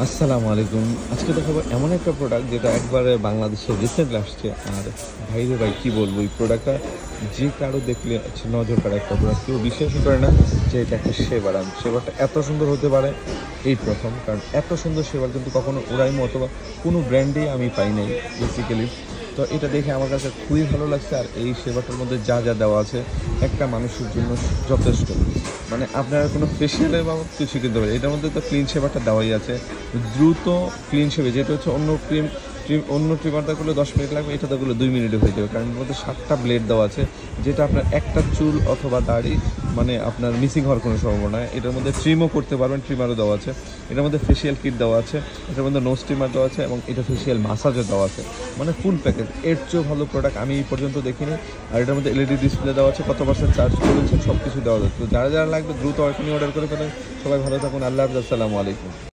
আসসালামু আলাইকুম। আজকে দেখাবো এমন একটা প্রোডাক্ট যেটা একবারে বাংলাদেশে রিসেন্টলি আসছে। আর ভাই রে ভাই, কী বলবো, এই প্রোডাক্টটা যে কারো দেখলে নজর কাড়ে একটা প্রোডাক্ট। কেউ বিশ্বাসই করে না যে এটা একটা শেভার। আর শেভারটা এত সুন্দর হতে পারে এই প্রথম, কারণ এত সুন্দর শেভার কিন্তু কখনো ওরাইমো অথবা কোনো ব্র্যান্ডেই আমি পাই নাই বেসিক্যালি। তো এটা দেখে আমার কাছে খুবই ভালো লাগছে। আর এই সেবাটার মধ্যে যা যা দেওয়া আছে একটা মানুষের জন্য যথেষ্ট। মানে আপনারা কোনো ফেশিয়ালের বাবদ কিছু কিনতে পারে, এটার মধ্যে তো ক্লিন শেভারটা দেওয়াই আছে। দ্রুত ক্লিন শেভে, যেটা হচ্ছে অন্য ট্রিমারটা করলে 10 মিনিট লাগবে, এটাতে করলে 2 মিনিটে হয়ে যাবে। কারণ এর মধ্যে 7টা ব্লেড দেওয়া আছে, যেটা আপনার একটা চুল অথবা দাড়ি মানে আপনার মিসিং হওয়ার কোনো সম্ভাবনা নাই। এটার মধ্যে ট্রিমও করতে পারবেন, ট্রিমারও দেওয়া আছে। এটার মধ্যে ফেশিয়াল কিট দেওয়া আছে, এটার মধ্যে নোজ ট্রিমার দেওয়া আছে এবং এটা ফেশিয়াল মাসাজও দেওয়া আছে। মানে ফুল প্যাকেজ। এর চেয়েও ভালো প্রোডাক্ট আমি এই পর্যন্ত দেখিনি। আর এটার মধ্যে এলইডি ডিসপ্লে দেওয়া আছে, কত পার্সেন্ট চার্জ করেছেন সব কিছু দেওয়া যাচ্ছে। তো যারা যারা লাগবে দ্রুত এখনই অর্ডার করে ফেলেন। সবাই ভালো থাকুন। আল্লাহ হাফেজ। আসসালামু আলাইকুম।